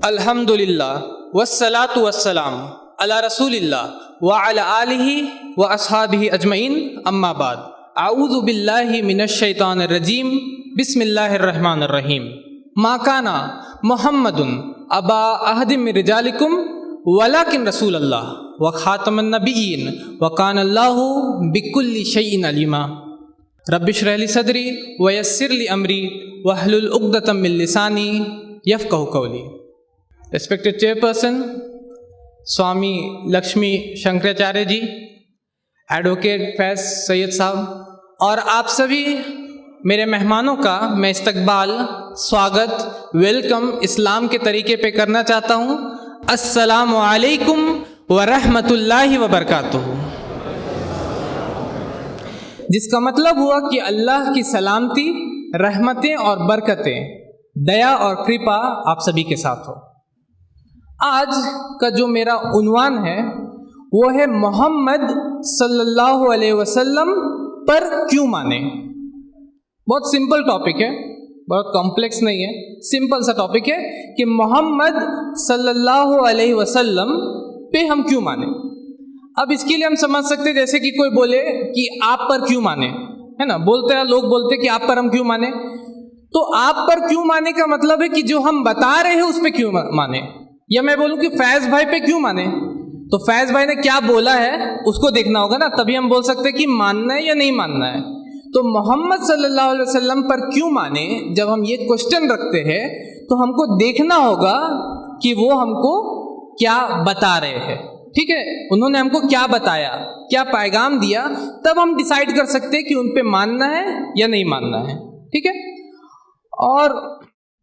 अल्हम्दुलिल्लाह वस्सलातु वस्सलाम अला रसूलिल्लाह व अला आलिहि व अस्हाबिहि अजमईन अम्मा बाद आऊज़ु बिल्लाहि मिनश शैतानिर रजीम बिस्मिल्लाहिर रहमानिर रहीम मा काना मुहम्मदुन अबा अहदिम मिन रिजालिकुम वलाकिन रसूलल्लाह व खातमन नबिय्यीन व कानल्लाहु बिकुल्लि शैइन अलीमा रब्बिश्रह ली सदरी व यस्सिर ली अमरी वहलुल उक़दतम मिन लिसानी यफ़क़हू क़ौली। रिस्पेक्टेड चेयरपर्सन स्वामी लक्ष्मी शंकराचार्य जी, एडवोकेट फैज़ सैयद साहब और आप सभी मेरे मेहमानों का मैं इस्तकबाल, स्वागत, वेलकम इस्लाम के तरीके पे करना चाहता हूँ। अस्सलामु अलैकुम व रहमतुल्लाहि व बरकातुहू, जिसका मतलब हुआ कि अल्लाह की सलामती, रहमतें और बरकतें, दया और कृपा आप सभी के साथ हो। आज का जो मेरा उन्वान है वो है मोहम्मद सल्लल्लाहु अलैहि वसल्लम पर क्यों माने। बहुत सिंपल टॉपिक है, बहुत कॉम्प्लेक्स नहीं है, सिंपल सा टॉपिक है कि मोहम्मद सल्लल्लाहु अलैहि वसल्लम पे हम क्यों माने। अब इसके लिए हम समझ सकते हैं, जैसे कि कोई बोले कि आप पर क्यों माने, है ना, बोलते हैं लोग, बोलते हैं कि आप पर हम क्यों माने। तो आप पर क्यों माने का मतलब है कि जो हम बता रहे हैं उस पर क्यों माने। या मैं बोलूं कि फैज़ भाई पे क्यों माने, तो फैज़ भाई ने क्या बोला है उसको देखना होगा ना, तभी हम बोल सकते हैं कि मानना है या नहीं मानना है। तो मोहम्मद सल्लल्लाहु अलैहि वसल्लम पर क्यों माने, जब हम ये क्वेश्चन रखते हैं तो हमको देखना होगा कि वो हमको क्या बता रहे हैं। ठीक है, उन्होंने हमको क्या बताया, क्या पैगाम दिया, तब हम डिसाइड कर सकते हैं कि उन पे मानना है या नहीं मानना है। ठीक है, और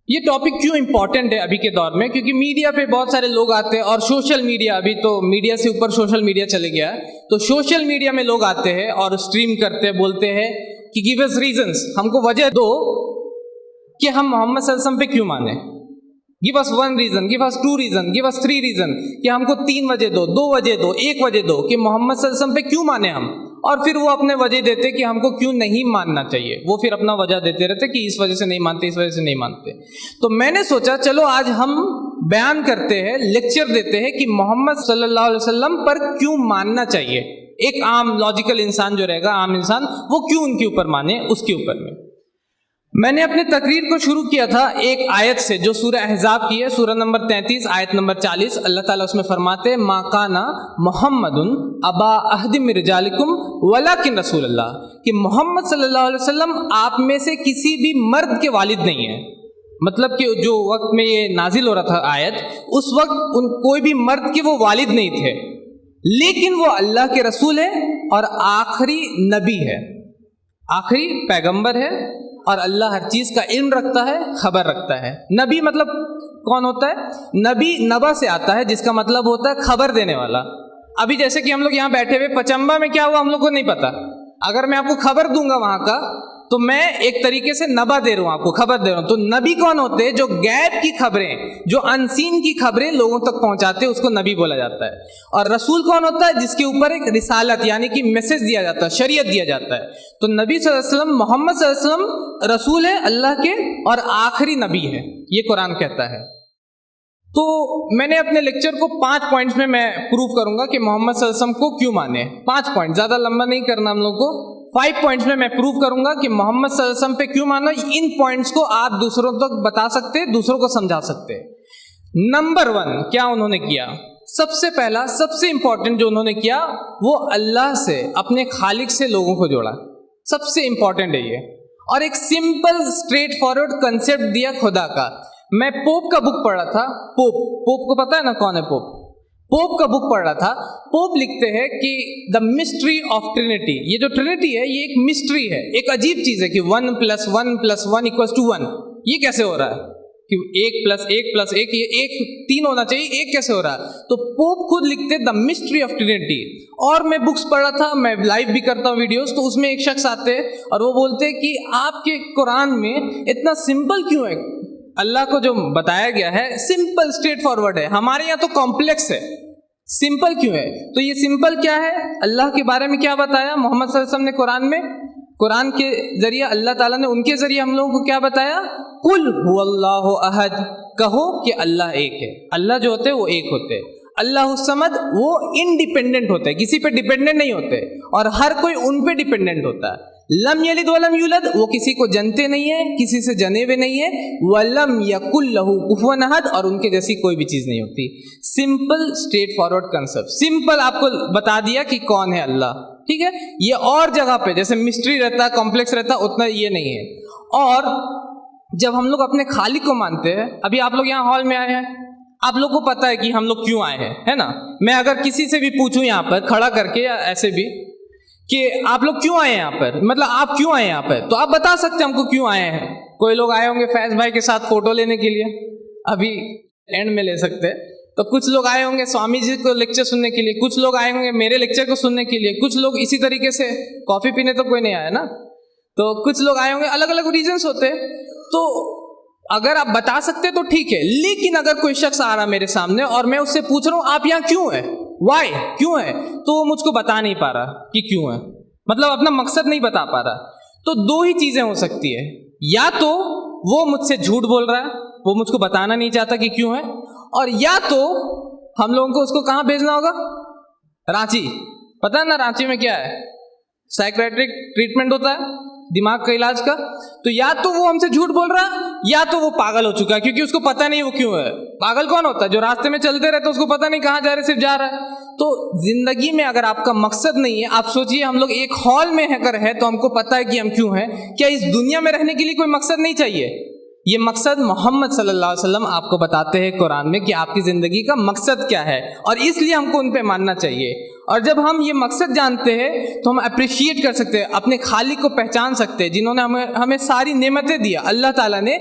ये टॉपिक क्यों इंपॉर्टेंट है अभी के दौर में, क्योंकि मीडिया पे बहुत सारे लोग आते हैं और सोशल मीडिया, अभी तो मीडिया से ऊपर सोशल मीडिया चले गया है, तो सोशल मीडिया में लोग आते हैं और स्ट्रीम करते हैं, बोलते हैं कि गिव अस रीजंस, हमको वजह दो कि हम मोहम्मद सल्लल्लाहु अलैहि वसल्लम पे क्यों माने। Give us 1 reason, give us 2 reason, give us 3 reason, कि हमको 3 वजह दो, 2 वजह दो, 1 वजह दो कि मोहम्मद सल्लल्लाहु अलैहि वसल्लम पे क्यों माने हम। और फिर वो अपने वजह देते कि हमको क्यों नहीं मानना चाहिए, वो फिर अपना वजह देते रहते कि इस वजह से नहीं मानते, इस वजह से नहीं मानते। तो मैंने सोचा चलो आज हम बयान करते हैं, लेक्चर देते हैं कि मोहम्मद सल्लल्लाहु अलैहि वसल्लम पर क्यों मानना चाहिए। एक आम लॉजिकल इंसान जो रहेगा, आम इंसान, वो क्यों उनके ऊपर माने, उसके ऊपर में मैंने अपने तकरीर को शुरू किया था एक आयत से जो सूरह अहज़ाब की है, सूरह नंबर 33 आयत नंबर 40। अल्लाह ताला उसमें फरमाते हैं मा काना मुहम्मदुन अबा अहदिम मिन रिजालिकुम वलाकिन रसूलल्लाह, कि मोहम्मद सल्लल्लाहु अलैहि वसल्लम आप में से किसी भी मर्द के वालिद नहीं है। मतलब कि जो वक्त में ये नाजिल हो रहा था आयत, उस वक्त कोई भी मर्द के वो वालिद नहीं थे, लेकिन वो अल्लाह के रसूल है और आखिरी नबी है, आखिरी पैगंबर है, और अल्लाह हर चीज़ का इल्म रखता है, खबर रखता है। नबी मतलब कौन होता है? नबी नबा से आता है, जिसका मतलब होता है खबर देने वाला। अभी जैसे कि हम लोग यहाँ बैठे हुए, पचम्बा में क्या हुआ हम लोग को नहीं पता, अगर मैं आपको खबर दूंगा वहाँ का, तो मैं एक तरीके से नबा दे रहा हूँ, आपको खबर दे रहा हूँ। तो नबी कौन होते हैं? जो गैब की खबरें, जो अनसीन की खबरें लोगों तक पहुँचाते हैं, उसको नबी बोला जाता है। और रसूल कौन होता है? जिसके ऊपर एक रिसालत यानी कि मैसेज दिया जाता है, शरीयत दिया जाता है। तो नबी सल्लल्लाहु अलैहि वसल्लम, मोहम्मद सल्लल्लाहु अलैहि वसल्लम रसूल है अल्लाह के और आखिरी नबी है, ये कुरान कहता है। तो मैंने अपने लेक्चर को 5 पॉइंट्स में मैं प्रूव करूंगा कि मोहम्मद सल्लल्लाहु अलैहि वसल्लम को क्यों माने। 5 पॉइंट, ज़्यादा लंबा नहीं करना हम लोग को। 5 पॉइंट्स में मैं प्रूव करूंगा कि मोहम्मद सल्लल्लाहु अलैहि वसल्लम पे क्यों मानो। इन पॉइंट्स को आप दूसरों तक बता सकते हैं, दूसरों को समझा सकते हैं। नंबर 1, क्या उन्होंने किया? सबसे पहला, सबसे इंपॉर्टेंट जो उन्होंने किया, वो अल्लाह से, अपने खालिक से लोगों को जोड़ा। सबसे इंपॉर्टेंट है ये। और एक सिंपल स्ट्रेट फॉरवर्ड कंसेप्ट दिया खुदा का। मैं पोप का बुक पढ़ रहा था। पोप को पता है ना कौन है पोप? पोप का बुक पढ़ रहा था। पोप लिखते हैं कि द मिस्ट्री ऑफ ट्रिनिटी, ये जो ट्रिनिटी है ये एक मिस्ट्री है, एक अजीब चीज है कि 1 + 1 + 1 = 1। ये कैसे हो रहा है कि 1 + 1 + 1, ये 1 3 होना चाहिए, 1 कैसे हो रहा है? तो पोप खुद लिखते हैं द मिस्ट्री ऑफ ट्रिनिटी। और मैं बुक्स पढ़ रहा था, मैं लाइव भी करता हूँ वीडियोस, तो उसमें एक शख्स आते हैं और वो बोलते हैं कि आपके कुरान में इतना सिंपल क्यों है? अल्लाह को जो बताया गया है सिंपल स्ट्रेट फॉरवर्ड है, हमारे यहाँ तो कॉम्प्लेक्स है, सिंपल क्यों है? तो ये सिंपल क्या है? अल्लाह के बारे में क्या बताया मोहम्मद सल्लल्लाहु अलैहि वसल्लम ने कुरान में? कुरान के जरिए अल्लाह ताला ने उनके जरिए हम लोगों को क्या बताया? कुल हुवल्लाहु अहद, कहो कि अल्लाह एक है। अल्लाह जो होते हैं वो एक होते हैं। अल्लाह समद वो इंडिपेंडेंट होते हैं, किसी पे डिपेंडेंट नहीं होते, और हर कोई उन पे डिपेंडेंट होता है। लम यलिद वलम यूलद, वो किसी को जनते नहीं है, किसी से जने हुए नहीं है। वलम यकुल लहू कुफुवन अहद, और उनके जैसी कोई भी चीज नहीं होती। Simple straight forward concept, simple आपको बता दिया कि कौन है अल्लाह, ठीक है। ये और जगह पे जैसे मिस्ट्री रहता, कॉम्प्लेक्स रहता, उतना ये नहीं है। और जब हम लोग अपने खालिक को मानते हैं, अभी आप लोग यहाँ हॉल में आए हैं, आप लोग को पता है कि हम लोग क्यों आए हैं, है ना। मैं अगर किसी से भी पूछूं यहाँ पर खड़ा करके या ऐसे भी कि आप लोग क्यों आए हैं यहाँ पर, मतलब आप क्यों आए हैं यहाँ पर, तो आप बता सकते हैं हमको क्यों आए हैं। कोई लोग आए होंगे फैज भाई के साथ फोटो लेने के लिए, अभी एंड में ले सकते हैं। तो कुछ लोग आए होंगे स्वामी जी को लेक्चर सुनने के लिए, कुछ लोग आए होंगे मेरे लेक्चर को सुनने के लिए, कुछ लोग इसी तरीके से कॉफी पीने तो कोई नहीं आया ना, तो कुछ लोग आए होंगे, अलग अलग रीजंस होते हैं। तो अगर आप बता सकते तो ठीक है, लेकिन अगर कोई शख्स आ रहा मेरे सामने और मैं उससे पूछ रहा हूं आप यहाँ क्यों है, वाई क्यों है, तो वो मुझको बता नहीं पा रहा कि क्यों है, मतलब अपना मकसद नहीं बता पा रहा। तो दो ही चीजें हो सकती है, या तो वो मुझसे झूठ बोल रहा है, वो मुझको बताना नहीं चाहता कि क्यों है, और या तो हम लोगों को उसको कहाँ भेजना होगा, रांची। पता है ना रांची में क्या है, साइकियाट्रिक ट्रीटमेंट होता है दिमाग का इलाज का। तो या तो वो हमसे झूठ बोल रहा है, या तो वो पागल हो चुका है, क्योंकि उसको पता नहीं वो क्यों है। पागल कौन होता है, जो रास्ते में चलते रहते उसको पता नहीं कहाँ जा रहे, सिर्फ जा रहा है। तो जिंदगी में अगर आपका मकसद नहीं है, आप सोचिए हम लोग एक हॉल में अगर है तो हमको पता है कि हम क्यों हैं, क्या इस दुनिया में रहने के लिए कोई मकसद नहीं चाहिए। ये मकसद मोहम्मद सल्लल्लाहु अलैहि वसल्लम आपको बताते हैं कुरान में कि आपकी जिंदगी का मकसद क्या है, और इसलिए हमको उन पे मानना चाहिए। और जब हम ये मकसद जानते हैं तो हम अप्रिशिएट कर सकते हैं, अपने खालिक को पहचान सकते हैं जिन्होंने हमें सारी नेमतें दिया। अल्लाह ताला ने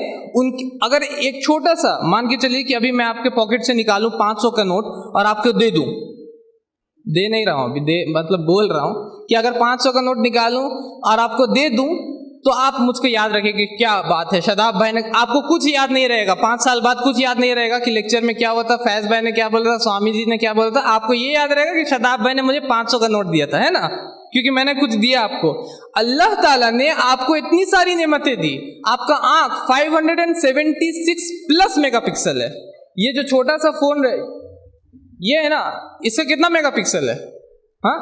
अगर एक छोटा सा मान के चलिए कि अभी मैं आपके पॉकेट से निकालूं 500 का नोट और आपको दे दूं, दे नहीं रहा हूं अभी, मतलब बोल रहा हूं कि अगर 500 का नोट निकालूं और आपको दे दूं तो आप मुझको याद रखें कि क्या बात है, शदाब भाई ने, आपको कुछ याद नहीं रहेगा 5 साल बाद, कुछ याद नहीं रहेगा कि लेक्चर में क्या हुआ था, फैज भाई ने क्या बोला था, स्वामी जी ने क्या बोला था। आपको ये याद रहेगा कि शदाब भाई ने मुझे 500 का नोट दिया था, है ना, क्योंकि मैंने कुछ दिया आपको। अल्लाह ताला ने आपको इतनी सारी नेमतें दी। आपका आंख 576 प्लस मेगापिक्सल है। ये जो छोटा सा फोन ये है ना, इससे कितना मेगापिक्सल है, हाँ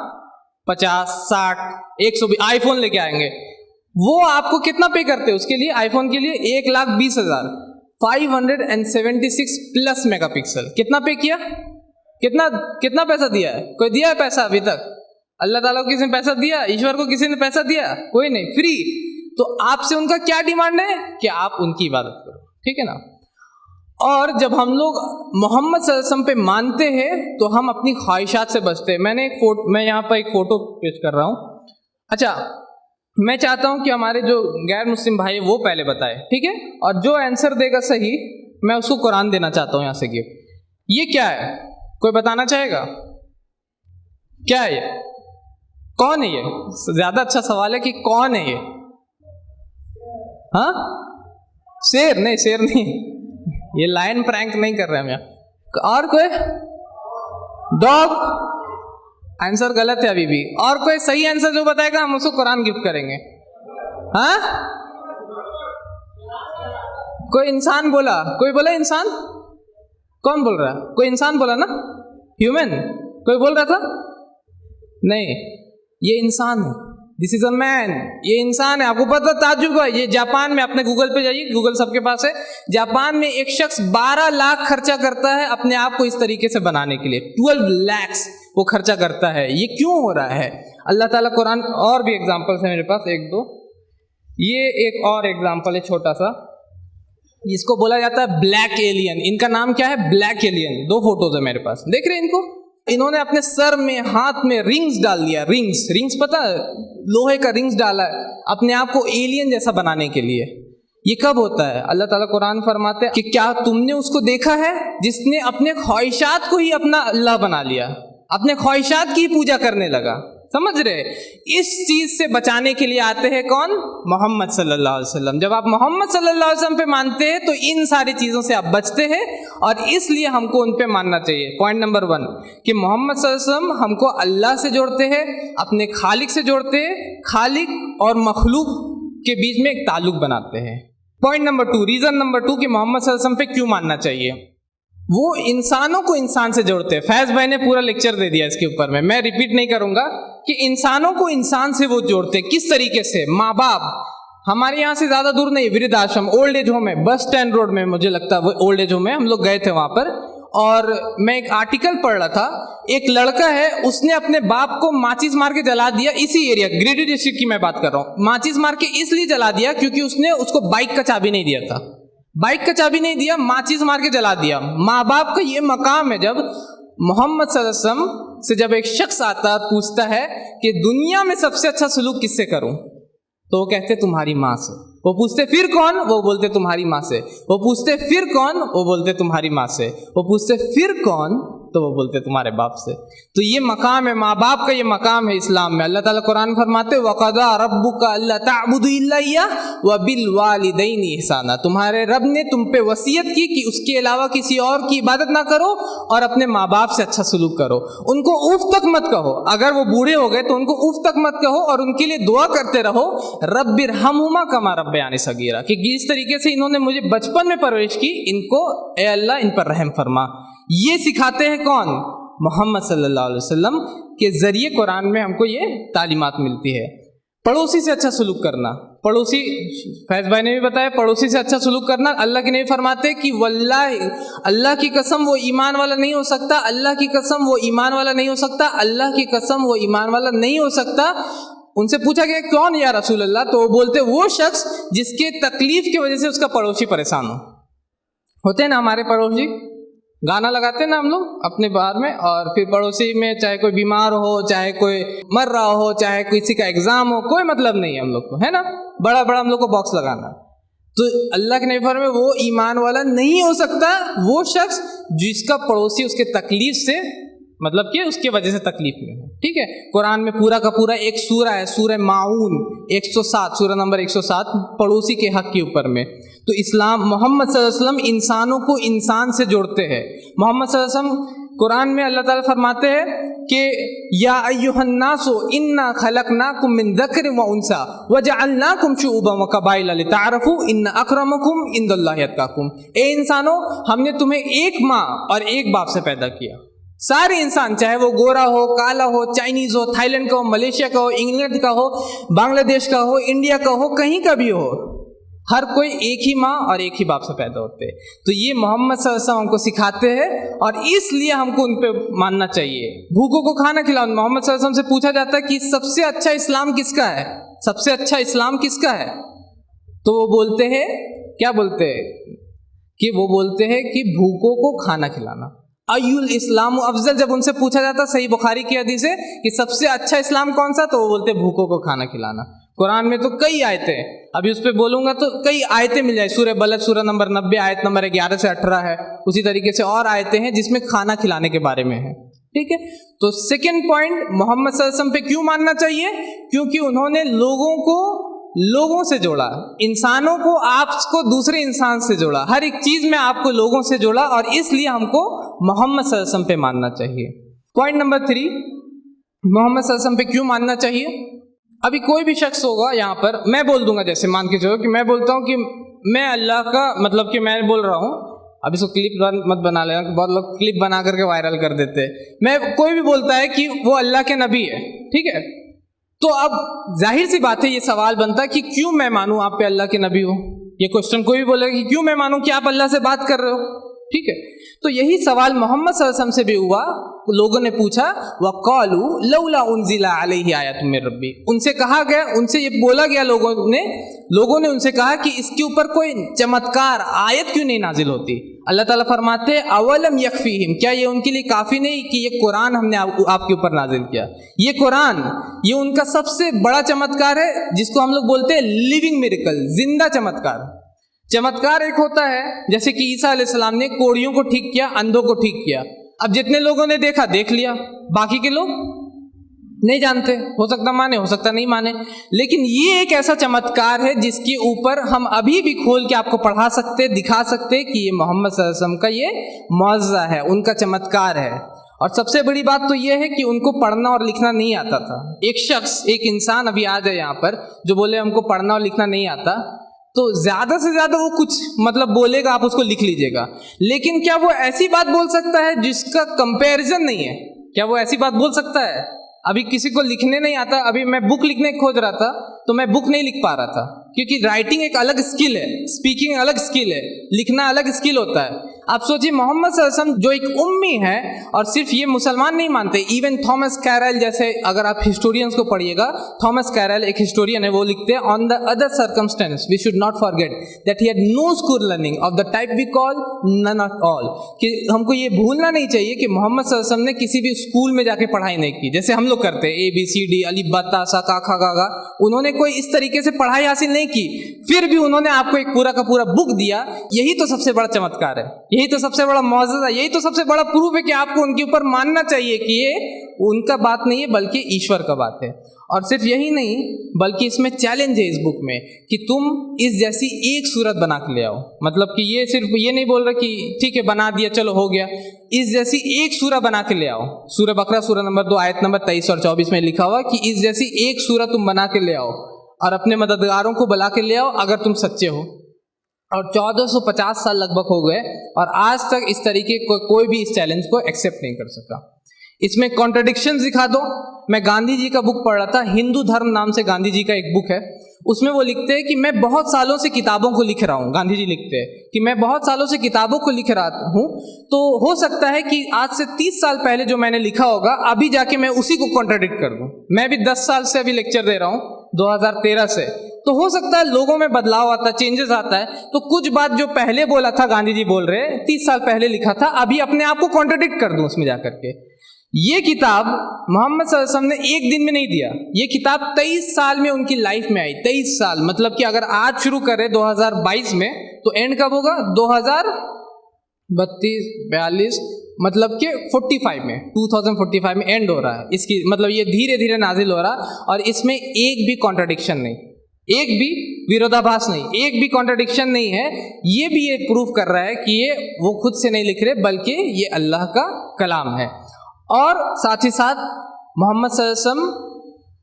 50, 60, 120। आईफोन लेके आएंगे, वो आपको कितना पे करते हैं उसके लिए, आईफोन के लिए 1,20,000। 576 प्लस मेगापिक्सल, कितना पे किया, कितना पैसा दिया है, कोई दिया है पैसा अभी तक? अल्लाह ताला को किसी ने पैसा दिया, ईश्वर को किसी ने पैसा दिया? कोई नहीं, फ्री। तो आपसे उनका क्या डिमांड है कि आप उनकी इबादत करो, ठीक है ना। और जब हम लोग मोहम्मद सल्लल्लाहु अलैहि वसल्लम पे मानते हैं तो हम अपनी ख्वाहिशात से बचते हैं। मैं यहाँ पर एक फोटो पेश कर रहा हूँ। अच्छा, मैं चाहता हूं कि हमारे जो गैर मुस्लिम भाई वो पहले बताए, ठीक है, और जो आंसर देगा सही मैं उसको कुरान देना चाहता हूं यहाँ से गिफ्ट। ये क्या है, कोई बताना चाहेगा क्या है ये, कौन है ये? ज्यादा अच्छा सवाल है कि कौन है ये। हाँ, शेर नहीं, शेर नहीं, ये लाइन प्रैंक नहीं कर रहे हम यहाँ। और कोई? डॉग। आंसर गलत है अभी भी। और कोई सही आंसर जो बताएगा हम उसको कुरान गिफ्ट करेंगे। हाँ, कोई इंसान बोला, कोई बोला इंसान, कौन बोल रहा है? कोई इंसान बोला ना, ह्यूमन, कोई बोल रहा था? नहीं, ये इंसान है, दिस इज अ मैन, ये इंसान है। आपको पता ताज्जुब है, ये जापान में, अपने गूगल पे जाइए, गूगल सबके पास है, जापान में एक शख्स 12 लाख खर्चा करता है अपने आप को इस तरीके से बनाने के लिए। 12 लाख वो खर्चा करता है। ये क्यों हो रहा है? अल्लाह ताला कुरान, और भी एग्जाम्पल्स है मेरे पास 1-2। ये एक और एग्जाम्पल है छोटा सा, इसको बोला जाता है ब्लैक एलियन। इनका नाम क्या है? Black alien. 2 फोटोज है मेरे पास, देख रहे हैं इनको? इन्होंने अपने सर में, हाथ में रिंग्स डाल दिया, रिंग्स पता है, लोहे का रिंग्स डाला है अपने आप को एलियन जैसा बनाने के लिए। ये कब होता है? अल्लाह ताला कुरान फरमाते हैं कि क्या तुमने उसको देखा है जिसने अपने ख्वाहिशात को ही अपना अल्लाह बना लिया, अपने ख्वाहिशात की पूजा करने लगा। समझ रहे? इस चीज से बचाने के लिए आते हैं कौन? मोहम्मद सल्लल्लाहु अलैहि वसल्लम। जब आप मोहम्मद सल्लल्लाहु अलैहि वसल्लम पे मानते हैं तो इन सारी चीजों से आप बचते हैं, और इसलिए हमको उन पे मानना चाहिए। पॉइंट नंबर 1 कि मोहम्मद सल्लल्लाहु अलैहि वसल्लम हमको अल्लाह से जोड़ते हैं, अपने खालिक से जोड़ते हैं, खालिक और मखलूक के बीच में एक ताल्लुक बनाते हैं। पॉइंट नंबर 2, रीजन नंबर 2 कि मोहम्मद सल्लल्लाहु अलैहि वसल्लम पे क्यों मानना चाहिए। वो इंसानों को इंसान से जोड़ते हैं। फैज भाई ने पूरा लेक्चर दे दिया इसके ऊपर में, मैं रिपीट नहीं करूंगा कि इंसानों को इंसान से वो जोड़ते हैं। किस तरीके से? माँ बाप, हमारे यहाँ से ज्यादा दूर नहीं, वृद्धाश्रम, ओल्ड एज होम है, बस स्टैंड रोड में, मुझे लगता है वो ओल्ड एज होम है, हम लोग गए थे वहां पर। और मैं एक आर्टिकल पढ़ रहा था, एक लड़का है, उसने अपने बाप को माचिस मार के जला दिया। इसी एरिया, गिरिडीह डिस्ट्रिक्ट की मैं बात कर रहा हूँ। माचिस मार के इसलिए जला दिया क्योंकि उसने उसको बाइक का चाबी नहीं दिया था। बाइक का चाबी नहीं दिया, माचिस मार के जला दिया। माँ बाप का ये मकाम है। जब मोहम्मद सल्लल्लाहु अलैहि वसल्लम से जब एक शख्स आता है, पूछता है कि दुनिया में सबसे अच्छा सलूक किससे करूं, तो वो कहते तुम्हारी माँ से। वो पूछते फिर कौन, वो बोलते तुम्हारी माँ से। वो पूछते फिर कौन, वो बोलते तुम्हारी माँ से। वो पूछते फिर कौन, तो वो बोलते तुम्हारे बाप से। तो ये मकाम है, माँ बाप का ये मकाम है इस्लाम में। अल्लाह ताला कुरान फरमाते वक़दा रब्बुका अल्ला ताबुदु इल्ला इय्याह व बिल वालिदैनि इहसाना। तुम्हारे रब ने तुम पे वसीयत की कि उसके अलावा किसी और की इबादत ना करो और अपने माँ बाप से अच्छा सलूक करो। उनको उफ तक मत कहो, अगर वो बूढ़े हो गए तो उनको उफ तक मत कहो, और उनके लिए दुआ करते रहो रब्बिरहमहुमा कमा रब्बयानी सगीरा, कि जिस तरीके से इन्होंने मुझे बचपन में परवरिश की, इनको ए अल्लाह इन पर रहम फरमा। ये सिखाते हैं कौन? मोहम्मद सल्लल्लाहु अलैहि वसल्लम के जरिए कुरान में हमको ये तालीमात मिलती है। पड़ोसी से अच्छा सलूक करना, पड़ोसी, फैज भाई ने भी बताया, पड़ोसी से अच्छा सलूक करना। अल्लाह के नबी फरमाते कि वल्लाही, अल्लाह की कसम वो ईमान वाला नहीं हो सकता, अल्लाह की कसम वो ईमान वाला नहीं हो सकता, अल्लाह की कसम वो ईमान वाला नहीं हो सकता। उनसे पूछा गया कौन या रसूल अल्लाह, तो वो बोलते वो शख्स जिसके तकलीफ की वजह से उसका पड़ोसी परेशान हो। होते हैं ना हमारे पड़ोसी, गाना लगाते हैं ना हम लोग अपने बाहर में, और फिर पड़ोसी में चाहे कोई बीमार हो, चाहे कोई मर रहा हो, चाहे किसी का एग्जाम हो, कोई मतलब नहीं है हम लोग को, है ना, बड़ा बड़ा हम लोग को बॉक्स लगाना। तो अल्लाह के नबी फरमाते वो ईमान वाला नहीं हो सकता वो शख्स जिसका पड़ोसी उसके तकलीफ से, मतलब कि उसके वजह से तकलीफ में हो। ठीक है, कुरान में पूरा का पूरा एक सूरा है, सूरह माऊन 107, सूरह नंबर 107, पड़ोसी के हक के ऊपर में। तो इस्लाम, मोहम्मद सल्लल्लाहु अलैहि वसल्लम इंसानों को इंसान से जोड़ते हैं। मोहम्मद सल्लल्लाहु अलैहि वसल्लम कुरान में अल्लाह ताला फरमाते हैं कि या अय्युहन्नासु इन्ना खलकनाकुम मिन ज़करिन व उन्सा व जअलनाकुम शुअबन व कबाइल लितअरफू इन्न अक्रमकुम इंदल्लाहि अत्काकुम। ए इंसानों, हमने तुम्हें एक माँ और एक बाप से पैदा किया। सारे इंसान, चाहे वो गोरा हो, काला हो, चाइनीज हो, थाईलैंड का हो, मलेशिया का हो, इंग्लैंड का हो, बांग्लादेश का हो, इंडिया का हो, कहीं का भी हो, हर कोई एक ही माँ और एक ही बाप से पैदा होते हैं। तो ये मोहम्मद सल्लल्लाहु अलैहि वसल्लम हमको सिखाते हैं, और इसलिए हमको उन पे मानना चाहिए। भूखों को खाना खिलाओ। मोहम्मद सल्लल्लाहु अलैहि वसल्लम से पूछा जाता है कि सबसे अच्छा इस्लाम किसका है, सबसे अच्छा इस्लाम किसका है, तो वो बोलते हैं, क्या बोलते हैं, कि वो बोलते हैं कि भूखों को खाना खिलाना। अयुल इस्लाम अफजल, जब उनसे पूछा जाता सही बुखारी की हदीस है कि सबसे अच्छा इस्लाम कौन सा, तो वो बोलते भूखों को खाना खिलाना। कुरान में तो कई आयतें, अभी उस पर बोलूंगा तो कई आयतें मिल जाए। सूरह बलद सूरह नंबर 90 आयत नंबर 11 से 18 है। उसी तरीके से और आयतें हैं जिसमें खाना खिलाने के बारे में है। ठीक है, तो सेकेंड पॉइंट, मोहम्मद सल्लल्लाहु अलैहि वसल्लम पे क्यों मानना चाहिए? क्योंकि उन्होंने लोगों से जोड़ा, इंसानों को आपको दूसरे इंसान से जोड़ा, हर एक चीज में आपको लोगों से जोड़ा, और इसलिए हमको मोहम्मद सल्लल्लाहु अलैहि वसल्लम पे मानना चाहिए। पॉइंट नंबर 3, मोहम्मद सल्लल्लाहु अलैहि वसल्लम पे क्यों मानना चाहिए। अभी कोई भी शख्स होगा यहाँ पर, मैं बोल दूंगा, जैसे मान के चलो कि मैं बोलता हूँ कि मैं अल्लाह का, मतलब कि मैं बोल रहा हूँ, अब इसको क्लिप मत बना लेना, बहुत लोग क्लिप बना करके वायरल कर देते हैं। मैं, कोई भी बोलता है कि वो अल्लाह के नबी है, ठीक है, तो अब जाहिर सी बात है ये सवाल बनता है कि क्यों मैं मानूं आप पे अल्लाह के नबी हो। ये क्वेश्चन कोई भी बोलेगा कि क्यों मैं मानूं कि आप अल्लाह से बात कर रहे हो। ठीक है, तो यही सवाल मोहम्मद सल्लल्लाहु अलैहि वसल्लम से भी हुआ। लोगों ने पूछा वक़ालू लौला उन्ज़िला अलैहि आयतुम मिर रब्बी, उनसे कहा गया, उनसे ये बोला गया, लोगों ने उनसे कहा कि इसके ऊपर कोई चमत्कार आयत क्यों नहीं नाजिल होती। अल्लाह ताला फरमाते अवलम यकफीहिम, क्या ये उनके लिए काफ़ी नहीं कि ये कुरान हमने आपके ऊपर नाजिल किया। ये कुरान, ये उनका सबसे बड़ा चमत्कार है, जिसको हम लोग बोलते हैं लिविंग मिरेकल, जिंदा चमत्कार। चमत्कार एक होता है जैसे कि ईसा अलैहिस्सलाम ने कोढ़ियों को ठीक किया, अंधों को ठीक किया। अब जितने लोगों ने देखा देख लिया, बाकी के लोग नहीं जानते, हो सकता माने, हो सकता नहीं माने। लेकिन ये एक ऐसा चमत्कार है जिसके ऊपर हम अभी भी खोल के आपको पढ़ा सकते, दिखा सकते कि ये मोहम्मद सल्लल्लाहु अलैहि वसल्लम का ये मौज़ा है, उनका चमत्कार है। और सबसे बड़ी बात तो ये है कि उनको पढ़ना और लिखना नहीं आता था। एक शख्स, एक इंसान अभी आ जाए यहाँ पर जो बोले हमको पढ़ना और लिखना नहीं आता, तो ज़्यादा से ज़्यादा वो कुछ मतलब बोलेगा, आप उसको लिख लीजिएगा। लेकिन क्या वो ऐसी बात बोल सकता है जिसका कंपैरिजन नहीं है? क्या वो ऐसी बात बोल सकता है? अभी किसी को लिखने नहीं आता, अभी मैं बुक लिखने खोज रहा था तो मैं बुक नहीं लिख पा रहा था, क्योंकि राइटिंग एक अलग स्किल है, स्पीकिंग अलग स्किल है, लिखना अलग स्किल होता है। आप सोचिए मोहम्मद सल्लल्लाहु अलैहि वसल्लम जो एक उम्मी है, और सिर्फ ये मुसलमान नहीं मानते, इवन थॉमस कैरल जैसे, अगर आप हिस्टोरियंस को पढ़िएगा, थॉमस कैरल एक हिस्टोरियन है, वो लिखते हैं on the other circumstance we should not forget that he had no school learning of the type we call none of all, कि हमको ये भूलना नहीं चाहिए कि मोहम्मद सल्लल्लाहु अलैहि वसल्लम ने किसी भी स्कूल में जाके पढ़ाई नहीं की, जैसे हम लोग करते हैं ABCD अलिफ बा ता सा का खा गा गा। उन्होंने कोई इस तरीके से पढ़ाई हासिल नहीं की, फिर भी उन्होंने आपको एक पूरा का पूरा बुक दिया। यही तो सबसे बड़ा चमत्कार है, यही तो सबसे बड़ा मौजज़ा, यही तो सबसे बड़ा प्रूफ है कि आपको उनके ऊपर मानना चाहिए कि ये उनका बात नहीं है बल्कि ईश्वर का बात है। और सिर्फ यही नहीं, बल्कि इसमें चैलेंज है इस बुक में कि तुम इस जैसी एक सूरत बना के ले आओ। मतलब कि ये सिर्फ ये नहीं बोल रहा कि ठीक है बना दिया चलो हो गया, इस जैसी एक सूरह बना के ले आओ। सूरह बकरा सूरह नंबर 2 आयत नंबर 23 और 24 में लिखा हुआ कि इस जैसी एक सूरत तुम बना के ले आओ और अपने मददगारों को बुला के ले आओ अगर तुम सच्चे हो। और 1450 साल लगभग हो गए और आज तक इस तरीके कोई भी इस चैलेंज को एक्सेप्ट नहीं कर सका। इसमें कॉन्ट्रडिक्शंस दिखा दो। मैं गांधी जी का बुक पढ़ रहा था, हिंदू धर्म नाम से गांधी जी का एक बुक है, उसमें वो लिखते हैं कि मैं बहुत सालों से किताबों को लिख रहा हूँ। गांधी जी लिखते हैं कि मैं बहुत सालों से किताबों को लिख रहा हूँ, तो हो सकता है कि आज से 30 साल पहले जो मैंने लिखा होगा अभी जाके मैं उसी को कॉन्ट्रडिक्ट कर दूँ। मैं भी 10 साल से अभी लेक्चर दे रहा हूँ, 2013 से, तो हो सकता है लोगों में बदलाव आता है, चेंजेस आता है, तो कुछ बात जो पहले बोला था गांधी जी बोल रहे 30 साल पहले लिखा था, अभी अपने आप को कॉन्ट्रडिक्ट कर दूं उसमें जाकर के। ये किताब मोहम्मद सल्लल्लाहु अलैहि वसल्लम ने एक दिन में नहीं दिया, ये किताब 23 साल में उनकी लाइफ में आई। 23 साल मतलब कि अगर आज शुरू करें 2022 में तो एंड कब होगा? 2032 42 मतलब कि 45 में 2045 में एंड हो रहा है इसकी। मतलब ये धीरे धीरे नाजिल हो रहा और इसमें एक भी कॉन्ट्रडिक्शन नहीं, एक भी विरोधाभास नहीं, एक भी कॉन्ट्रडिक्शन नहीं है। ये भी ये प्रूफ कर रहा है कि ये वो खुद से नहीं लिख रहे बल्कि ये अल्लाह का कलाम है। और साथ ही साथ मोहम्मद सल्लल्लाहु अलैहि वसल्लम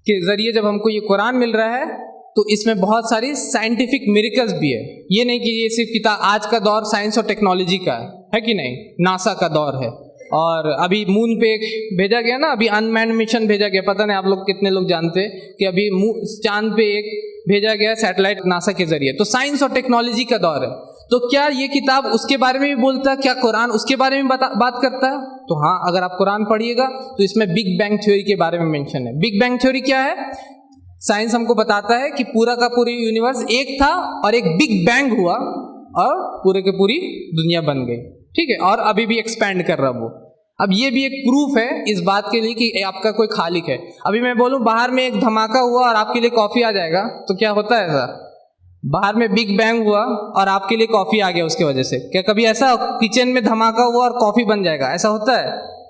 के ज़रिए जब हमको ये कुरान मिल रहा है तो इसमें बहुत सारी साइंटिफिक मिरेकल्स भी है। ये नहीं कि ये सिर्फ किताब, आज का दौर साइंस और टेक्नोलॉजी का है कि नहीं, नासा का दौर है। और अभी मून पे एक भेजा गया ना, अभी अनमैन्ड मिशन भेजा गया, पता नहीं आप लोग कितने लोग जानते हैं कि अभी चांद पे एक भेजा गया सैटेलाइट नासा के जरिए। तो साइंस और टेक्नोलॉजी का दौर है, तो क्या ये किताब उसके बारे में भी बोलता है? क्या कुरान उसके बारे में बात करता है? तो हाँ, अगर आप कुरान पढ़िएगा तो इसमें बिग बैंग थ्योरी के बारे में मेंशन है। बिग बैंग थ्योरी क्या है? साइंस हमको बताता है कि पूरा का पूरी यूनिवर्स एक था और एक बिग बैंग हुआ और पूरे के पूरी दुनिया बन गई, ठीक है, और अभी भी एक्सपैंड कर रहा वो। अब ये भी एक प्रूफ है इस बात के लिए कि आपका कोई खालिक है। अभी मैं बोलूं बाहर में एक धमाका हुआ और आपके लिए कॉफी आ जाएगा, तो क्या होता है ऐसा? बाहर में बिग बैंग हुआ और आपके लिए कॉफी आ गया उसके वजह से, क्या कभी ऐसा किचन में धमाका हुआ और कॉफी बन जाएगा? ऐसा होता है?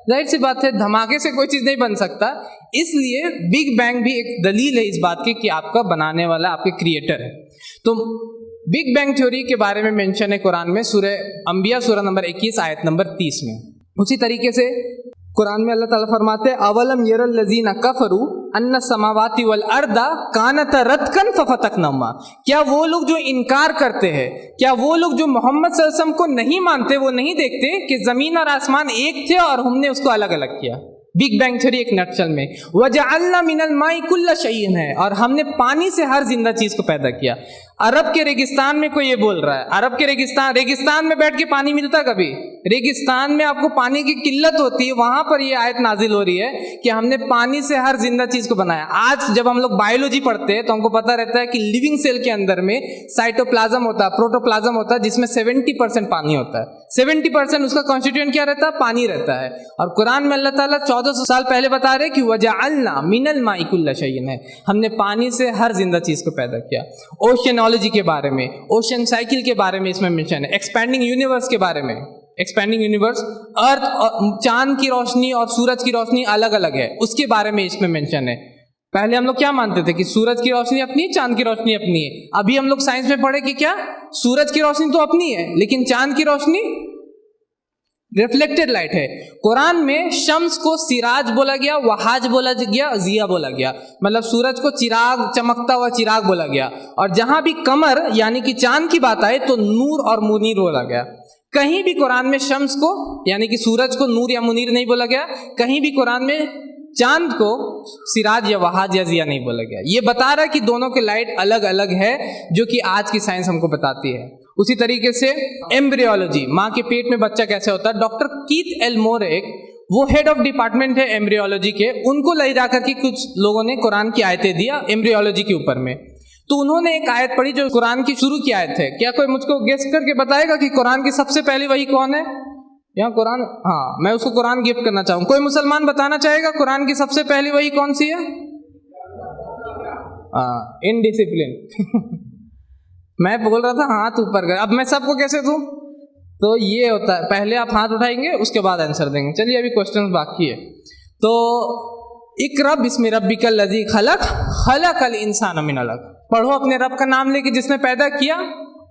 जाहिर सी बात है, धमाके से कोई चीज़ नहीं बन सकता। इसलिए बिग बैंग भी एक दलील है इस बात की कि आपका बनाने वाला आपके क्रिएटर है। तो बिग बैंग थ्योरी के बारे में मेंशन है कुरान में, सूरह अंबिया सूरह नंबर 21 आयत नंबर 30 में। उसी तरीके से कुरान में अल्लाह ताला फरमाते हैं, अवलम यरल लजीना कफरू अन्ना समावाति वल अर्दा कानत रतकन फफतकनमा। क्या वो लोग जो इनकार करते हैं, क्या वो लोग जो मोहम्मद सल्लल्लाहु अलैहि वसल्लम को नहीं मानते, वो नहीं देखते कि जमीन और आसमान एक थे और हमने उसको अलग अलग किया? बिग बैंग थ्योरी एक नटशल में, वजअलना मिनल माई कुल्ला शैइन है, और हमने पानी से हर जिंदा चीज को पैदा किया। अरब के रेगिस्तान में कोई ये बोल रहा है, अरब के रेगिस्तान में बैठ के पानी मिलता? कभी रेगिस्तान में आपको पानी की किल्लत होती है, वहां पर ये आयत नाजिल हो रही है कि हमने पानी से हर जिंदा चीज को बनाया। आज जब हम लोग बायोलॉजी पढ़ते हैं तो हमको पता रहता है कि लिविंग सेल के अंदर में साइटोप्लाज्म होता है, प्रोटोप्लाज्म होता है, जिसमें 70% पानी होता है। 70% उसका कॉन्स्टिट्यूएंट क्या रहता है? पानी रहता है। और कुरान में अल्लाह ताला 1400 साल पहले बता रहे कि वजअलना मिनल माई कुल्ला शैइन है, हमने पानी से हर जिंदा चीज को पैदा किया। ओशियनोलॉजी के बारे में, ओशन साइकिल के बारे में इसमें मेंशन है। एक्सपैंडिंग यूनिवर्स के बारे में, एक्सपैंडिंग यूनिवर्स, अर्थ और चांद की रोशनी और सूरज की रोशनी अलग अलग है, उसके बारे में इसमें मेंशन है। पहले हम लोग क्या मानते थे कि सूरज की रोशनी अपनी, चांद की रोशनी अपनी है। अभी हम लोग साइंस में पढ़े कि क्या सूरज की रोशनी तो अपनी है लेकिन चांद की रोशनी रिफ्लेक्टेड लाइट है। कुरान में शम्स को सिराज बोला गया, वहाज बोला गया, जिया बोला गया, मतलब सूरज को चिराग, चमकता हुआ चिराग बोला गया। और जहां भी कमर यानी कि चांद की बात आए तो नूर और मुनीर बोला गया। कहीं भी कुरान में शम्स को यानी कि सूरज को नूर या मुनीर नहीं बोला गया, कहीं भी कुरान में चांद को सिराज या वहाज या जिया नहीं बोला गया। ये बता रहा है कि दोनों के लाइट अलग अलग है, जो कि आज की साइंस हमको बताती है। उसी तरीके से एम्ब्रियोलॉजी, माँ के पेट में बच्चा कैसे होता है, डॉक्टर कीथ एल्मोर वो हेड ऑफ डिपार्टमेंट है एम्ब्रियोलॉजी के, उनको ले जाकर के कुछ लोगों ने कुरान की आयतें दिया एम्ब्रियोलॉजी के ऊपर में। तो उन्होंने एक आयत पढ़ी जो कुरान की शुरू की आयत है। क्या कोई मुझको गेस करके बताएगा कि कुरान की सबसे पहली वही कौन है? यहाँ कुरान, हाँ, मैं उसको कुरान गिफ्ट करना चाहूँ। कोई मुसलमान बताना चाहेगा कुरान की सबसे पहली वही कौन सी है? इनडिसिप्लिन मैं बोल रहा था हाथ ऊपर कर, अब मैं सबको कैसे दूं? तो ये होता है, पहले आप हाथ उठाएंगे उसके बाद आंसर देंगे। चलिए अभी क्वेश्चन बाकी है। तो इक़रा बिस्मि रब्बिकल लज़ी खलक़ खलक़ल इंसान मिन अलक़, पढ़ो अपने रब का नाम लेके जिसने पैदा किया,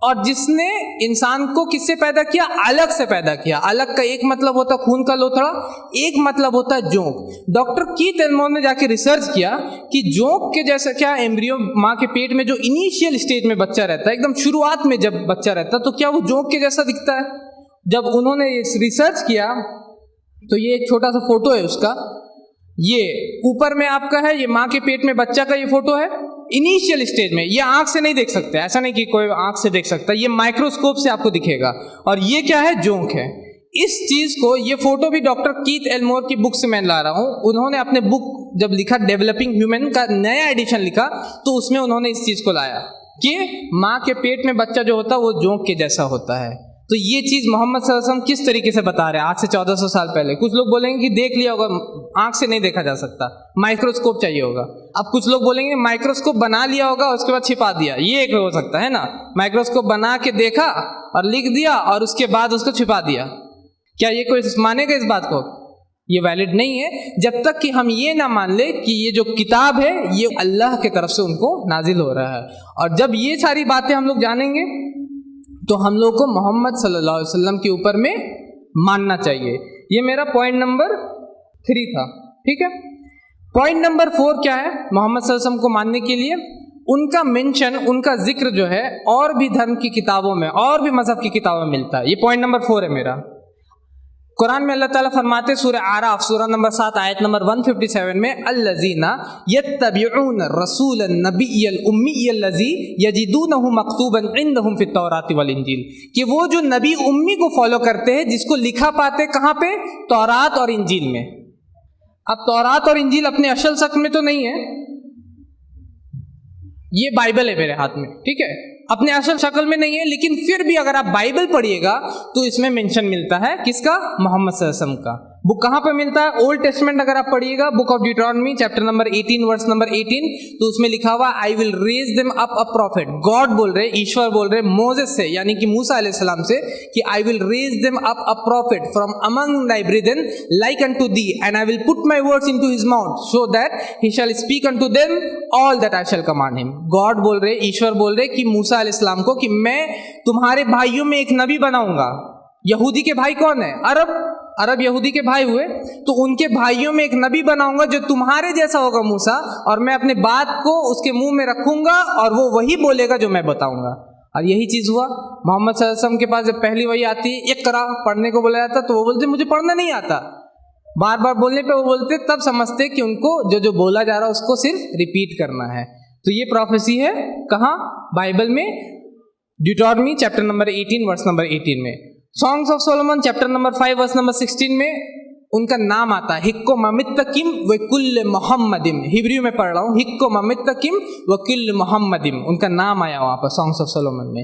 और जिसने इंसान को किससे पैदा किया? अलग से पैदा किया। अलग का एक मतलब होता है खून का लोथड़ा, एक मतलब होता है जोंक। डॉक्टर कीथ एल्मोर ने जाके रिसर्च किया कि जोंक के जैसा क्या एम्ब्रियो माँ के पेट में जो इनिशियल स्टेज में बच्चा रहता है, एकदम शुरुआत में जब बच्चा रहता है, तो क्या वो जोंक के जैसा दिखता है? जब उन्होंने रिसर्च किया तो ये एक छोटा सा फोटो है उसका, ये ऊपर में आपका है, ये माँ के पेट में बच्चा का ये फोटो है इनिशियल स्टेज में। ये आंख से नहीं देख सकते, ऐसा नहीं कि कोई आंख से देख सकता, ये माइक्रोस्कोप से आपको दिखेगा। और ये क्या है? जोंक है। इस चीज को, ये फोटो भी डॉक्टर कीथ एल्मोर की बुक से मैं ला रहा हूं। उन्होंने अपने बुक जब लिखा डेवलपिंग ह्यूमन का नया एडिशन लिखा, तो उसमें उन्होंने इस चीज को लाया कि माँ के पेट में बच्चा जो होता है वो जोंक के जैसा होता है। तो ये चीज मोहम्मद सल्लल्लाहु अलैहि वसल्लम किस तरीके से बता रहे हैं आज से 1400 साल पहले। कुछ लोग बोलेंगे कि देख लिया होगा, आंख से नहीं देखा जा सकता, माइक्रोस्कोप चाहिए होगा। अब कुछ लोग बोलेंगे माइक्रोस्कोप बना लिया होगा उसके बाद छिपा दिया, ये एक हो सकता है ना, माइक्रोस्कोप बना के देखा और लिख दिया और उसके बाद उसको छिपा दिया। क्या ये कोई मानेगा इस बात को? ये वैलिड नहीं है जब तक कि हम ये ना मान ले कि ये जो किताब है ये अल्लाह के तरफ से उनको नाजिल हो रहा है। और जब ये सारी बातें हम लोग जानेंगे तो हम लोग को मोहम्मद सल्लल्लाहु अलैहि वसल्लम के ऊपर में मानना चाहिए। ये मेरा पॉइंट नंबर 3 था, ठीक है। पॉइंट नंबर 4 क्या है? मोहम्मद सल्लल्लाहु अलैहि वसल्लम को मानने के लिए उनका मेंशन, उनका जिक्र जो है और भी धर्म की किताबों में और भी मजहब की किताबों में मिलता है। ये पॉइंट नंबर 4 है मेरा। कुरान में अल्लाह ताला फरमाते सूरह आराफ सूरह नंबर 7 आयत नंबर 157 में, अल्लज़ीना यत्तबिऊन रसूलन नबिय्यल उम्मिय्यल लज़ी यजिदूनहु मक्तूबन इंदहुम फित तौरात वल इंजील, कि वो जो नबी उम्मी को फॉलो करते हैं जिसको लिखा पाते कहाँ पे? तौरात और इंजील में। अब तौरात और इंजील अपने असल शक्ल में तो नहीं है, ये बाइबल है मेरे हाथ में, ठीक है, अपने असल शक्ल में नहीं है, लेकिन फिर भी अगर आप बाइबल पढ़िएगा तो इसमें मेंशन मिलता है किसका? मोहम्मद सल्लल्लाहु अलैहि वसल्लम का। बुक कहाँ पे मिलता है? ओल्ड टेस्टमेंट अगर आप पढ़िएगा, book of Deuteronomy chapter number 18 verse number 18, तो उसमें लिखा हुआ I will raise them up a prophet. God बोल रहे, ईश्वर बोल रहे मोसेस से, यानी कि मूसा अलैहि सलाम से, कि I will raise them up a prophet from among thy brethren like unto thee and I will put my words into his mouth so that he shall speak unto them all that I shall command him. God बोल रहे, ईश्वर बोल रहे कि मूसा अलैहि सलाम को कि मैं तुम्हारे भाइयों में एक नबी बनाऊंगा। यहूदी के भाई कौन है? अरब यहूदी के भाई हुए, तो उनके भाइयों में एक नबी बनाऊंगा जो तुम्हारे जैसा होगा मूसा, और मैं अपने बात को उसके मुंह में रखूंगा और वो वही बोलेगा जो मैं बताऊंगा। और यही चीज हुआ। मोहम्मद सल्लल्लाहु अलैहि वसल्लम के पास जब पहली वही आती है, इक़रा पढ़ने को बोला जाता, तो वो बोलते मुझे पढ़ना नहीं आता। बार बार बोलने पे वो बोलते, तब समझते कि उनको जो जो बोला जा रहा है उसको सिर्फ रिपीट करना है। तो ये प्रोफेसी है कहाँ? बाइबल में, Deuteronomy chapter number 18 verse number 18 में। Songs of Solomon chapter number 5 verse number 16 में उनका नाम आता है, हिक्को ममित्तकिम व कुल्ल मोहम्मदिम। हिब्रू में पढ़ रहा हूँ, हिक्को ममित्तकिम व कुल्ल मोहम्मदिम, उनका नाम आया वहाँ पर सॉन्ग्स ऑफ सोलोमन में।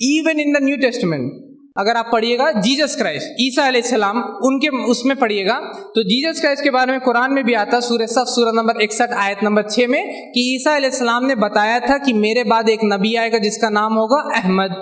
Even in the new testament अगर आप पढ़िएगा, जीसस क्राइस्ट, ईसा अलैहिस्सलाम, उनके उसमें पढ़िएगा तो जीसस क्राइस्ट के बारे में कुरान में भी आता है, सूरह सफ सूरह नंबर 61 आयत नंबर 6 में, कि ईसा अलैहिस्सलाम ने बताया था कि मेरे बाद एक नबी आएगा जिसका नाम होगा अहमद।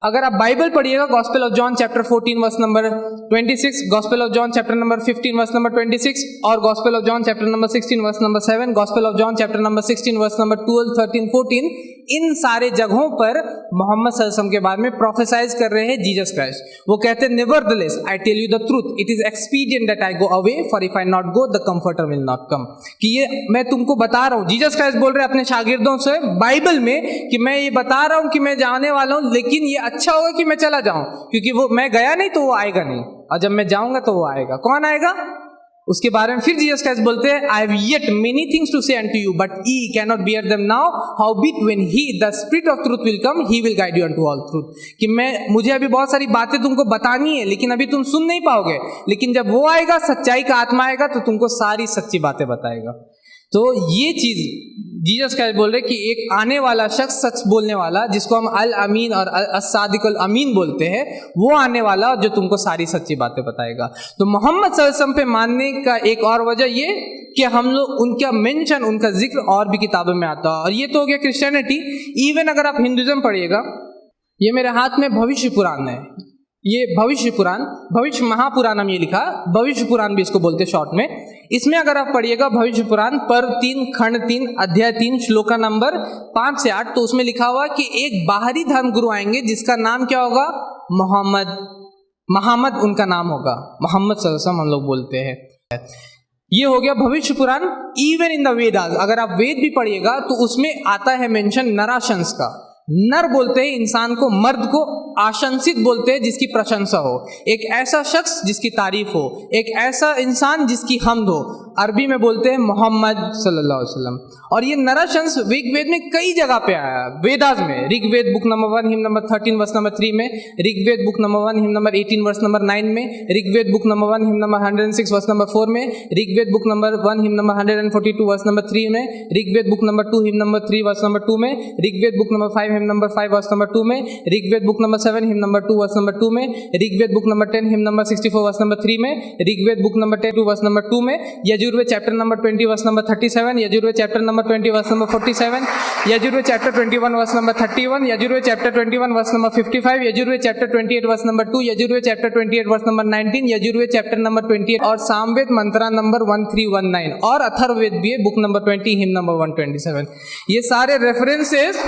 अगर आप बाइबल पढ़िएगा, gospel of John chapter 14 verse number 26, gospel of John chapter number 15 verse number 26 और gospel of John chapter number 16 verse number 7, gospel of John chapter number 16 verse number 12, 13, 14, इन सारे जगहों पर मोहम्मद सल्लल्लाहु अलैहि वसल्लम के बारे में प्रोफेसाइज कर रहे हैं जीसस क्राइस्ट। वो कहते हैं nevertheless I tell you the truth, it is expedient that I go away, for if I not go the comforter will not come. कि ये मैं तुमको बता रहा हूँ, जीसस क्राइस्ट बोल रहे हैं अपने शागिर्दों से बाइबल में कि मैं ये बता रहा हूँ कि मैं जाने वाला हूँ, लेकिन ये अच्छा होगा कि मैं चला जाऊं, क्योंकि वो मैं गया नहीं तो वो आएगा नहीं, और जब मैं जाऊंगा तो वो आएगा। कौन आएगा? उसके बारे में फिर जीसस क्राइस्ट बोलते हैं I have yet many things to say unto you but ye cannot bear them now, howbeit when he the spirit of truth will come he will guide you unto all truth। कि मुझे अभी बहुत सारी बातें तुमको बतानी है, लेकिन अभी तुम सुन नहीं पाओगे, लेकिन जब वो आएगा, सच्चाई का आत्मा आएगा, तो तुमको सारी सच्ची बातें बताएगा। तो ये चीज जीसस क्राइस्ट बोल रहे कि एक आने वाला शख्स, सच बोलने वाला, जिसको हम अल अमीन और अस-सादिकुल अमीन बोलते हैं, वो आने वाला जो तुमको सारी सच्ची बातें बताएगा। तो मोहम्मद सल्लल्लाहु अलैहि वसल्लम पे मानने का एक और वजह ये कि हम लोग उनका मेंशन, उनका जिक्र और भी किताबों में आता है। और ये तो हो गया क्रिश्चियनिटी। इवन अगर आप हिंदुइज्म पढ़िएगा, ये मेरे हाथ में भविष्य पुराण है, ये भविष्य पुराण, भविष्य महापुराण हम ये लिखा, भविष्य पुराण भी इसको बोलते शॉर्ट में। इसमें अगर आप पढ़िएगा भविष्य पुराण पर्व 3 खंड 3 अध्याय 3 श्लोका नंबर 5 से 8, तो उसमें लिखा हुआ कि एक बाहरी धर्मगुरु आएंगे जिसका नाम क्या होगा? मोहम्मद उनका नाम होगा, मोहम्मद सल्लल्लाहु अलैहि वसल्लम हम लोग बोलते हैं। ये हो गया भविष्य पुराण। इवन इन द वेदास, अगर आप वेद भी पढ़िएगा तो उसमें आता है मेंशन नराशंस का। नर बोलते हैं इंसान को, मर्द को आशंसित बोलते हैं जिसकी प्रशंसा हो, एक ऐसा शख्स जिसकी तारीफ हो, एक ऐसा इंसान जिसकी हम्द हो। अरबी में बोलते हैं मोहम्मद सल्लल्लाहु अलैहि वसल्लम। और ये नराशंस ऋग्वेद में कई जगह पे आया है। वेदास में Rigveda book number 1 hymn number 13 verse number 3 में, Rigveda book number 1 hymn number 18 verse number 9 में, Rigveda book number 1 hymn number 106 verse number 4 में, Rigveda book number 1 hymn number 142 verse number 3 में, Rigveda book number 2 hymn number 3 verse number 2 में, Rigveda book number 5 hymn number 5 verse number 2 में, Rigveda book number 7 hymn number 2 verse number 2 में, Rigveda book number 10 hymn number 64 verse number 3 में, Rigveda book number 10 verse number 2 में, Yajurveda chapter number 20 verse number 37, Yajurveda chapter number 20 verse number 47, Yajurveda chapter 21 verse number 31, Yajurveda chapter 21 verse number 55, Yajurveda chapter 28 verse number 2, Yajurveda chapter 28 verse number 19, Yajurveda chapter number 28 और सामवेद मंत्रा number 1319 और अथर्ववेद भी है book number 20 him number 127। ये सारे references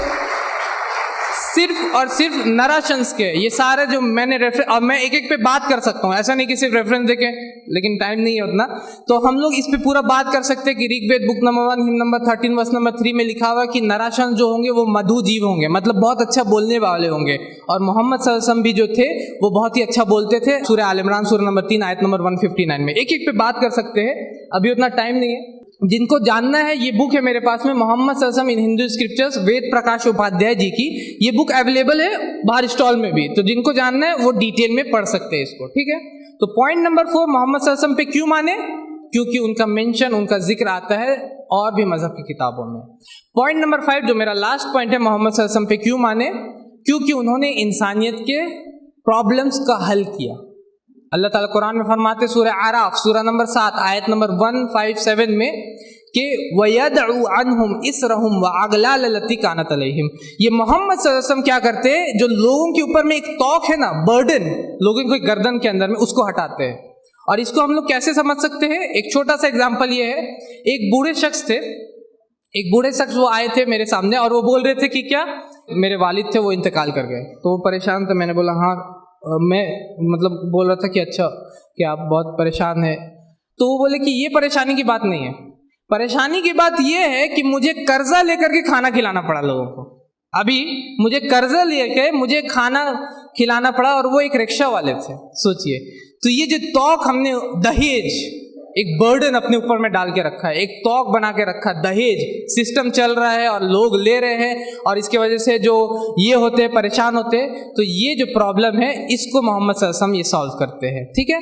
सिर्फ और सिर्फ नराशंस के, ये सारे जो मैंने रेफरेंस, अब मैं एक एक पे बात कर सकता हूँ, ऐसा नहीं कि सिर्फ रेफरेंस देके, लेकिन टाइम नहीं है उतना, तो हम लोग इस पे पूरा बात कर सकते हैं कि Rigveda book number 1 hymn number 13 verse number 3 में लिखा हुआ कि नराशंस जो होंगे वो मधु जीव होंगे, मतलब बहुत अच्छा बोलने वाले होंगे। और मोहम्मद सल्लल्लाहु अलैहि वसल्लम भी जो थे वो बहुत ही अच्छा बोलते थे। सूरह आल इमरान सूरह नंबर 3 आयत नंबर 159 में एक एक पे बात कर सकते हैं, अभी उतना टाइम नहीं है। जिनको जानना है, ये बुक है मेरे पास में, मोहम्मद सल्लल्लाहु अलैहि वसल्लम इन हिंदू स्क्रिप्चर्स, वेद प्रकाश उपाध्याय जी की ये बुक अवेलेबल है बाहर स्टॉल में भी, तो जिनको जानना है वो डिटेल में पढ़ सकते हैं इसको, ठीक है। तो पॉइंट नंबर 4, मोहम्मद सल्लल्लाहु अलैहि वसल्लम पे क्यों माने? क्योंकि उनका मेंशन, उनका जिक्र आता है और भी मजहब की किताबों में। पॉइंट नंबर 5 जो मेरा लास्ट पॉइंट है, मोहम्मद सल्लल्लाहु अलैहि वसल्लम पे क्यों माने? क्योंकि उन्होंने इंसानियत के प्रॉब्लम्स का हल किया। अल्लाह ताला कुरान में फरमाते सूरह आराफ सूरह नंबर 7 आयत नंबर 157 में कि वयदउ अन्हुम इसरहुम व अगलाल लती कानत अलैहिम। ये मोहम्मद सल्लल्लाहु अलैहि वसल्लम क्या करते हैं? जो लोगों के ऊपर में एक तौक है ना, बर्डन लोगों के गर्दन के अंदर में, उसको हटाते हैं। और इसको हम लोग कैसे समझ सकते हैं? एक छोटा सा एग्जाम्पल ये है, एक बूढ़े शख्स थे, एक बूढ़े शख्स वो आए थे मेरे सामने और वो बोल रहे थे कि क्या मेरे वालिद थे वो इंतकाल कर गए। तो वो परेशान थे। मैंने बोला हाँ, मैं मतलब बोल रहा था कि अच्छा कि आप बहुत परेशान हैं। तो वो बोले कि ये परेशानी की बात नहीं है, परेशानी की बात ये है कि मुझे कर्जा लेकर के खाना खिलाना पड़ा लोगों को। अभी मुझे कर्जा लेके मुझे खाना खिलाना पड़ा और वो एक रिक्शा वाले थे। सोचिए, तो ये जो तौक हमने दहेज, एक बर्डन अपने ऊपर में डाल के रखा है, एक तौक बना के रखा, दहेज सिस्टम चल रहा है और लोग ले रहे हैं और इसके वजह से जो ये होते हैं परेशान होते हैं। तो ये जो प्रॉब्लम है इसको मोहम्मद सल्लल्लाहु अलैहि वसल्लम ये सॉल्व करते हैं, ठीक है।